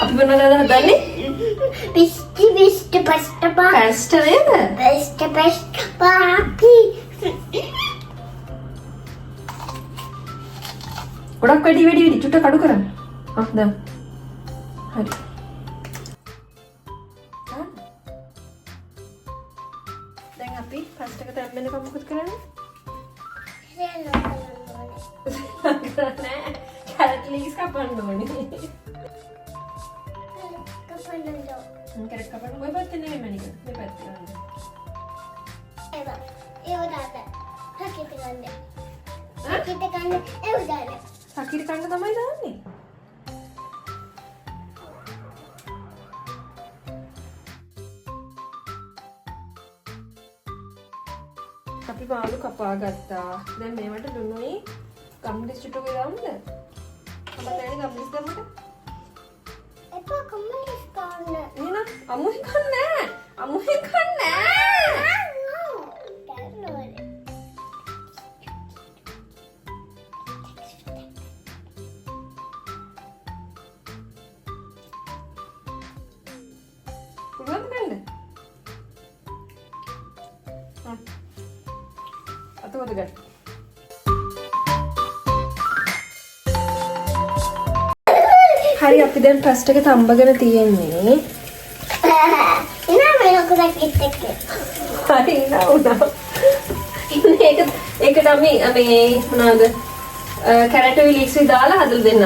අපි මොනවද හදන්නේ? Best pasta පැස්ටා නේද? Best pasta papi. ගොඩක් වැඩි චුට්ටක් අඩු කරන්න. දැන්. හරි. දැන් අපි පැස්ටා එක තැම්බෙනකම් මොකද කරන්නේ? නෑ. කැරට් ලීක්ස් කපන්න ඕනේ. කැරට් කපන්න ඔය පැත්තේ නෙමෙයි මනික. මේ පැත්තේ ගන්න. සකිරි කන්න තමයි දාන්නේ. අපි මාළු කපා ගත්තා. දැන් මේවට දුන්නුයි ගම්දිස් චුට්ටුක දාමුද? අපතේ ගම්දිස් දැම්මට? එහෙනම් අමුයි කන්නේ. අමුයි කන්නේ. පුළුවන්ද කන්න? අතවද ගන්න. හරි අපි දැන් පැස්ට් එක තඹගෙන තියෙන්නේ. හරි නෝනා. ඒකට අපි මේ මොනවාද කැරට් ලීක්ස් දාලා හදලා දෙන්න.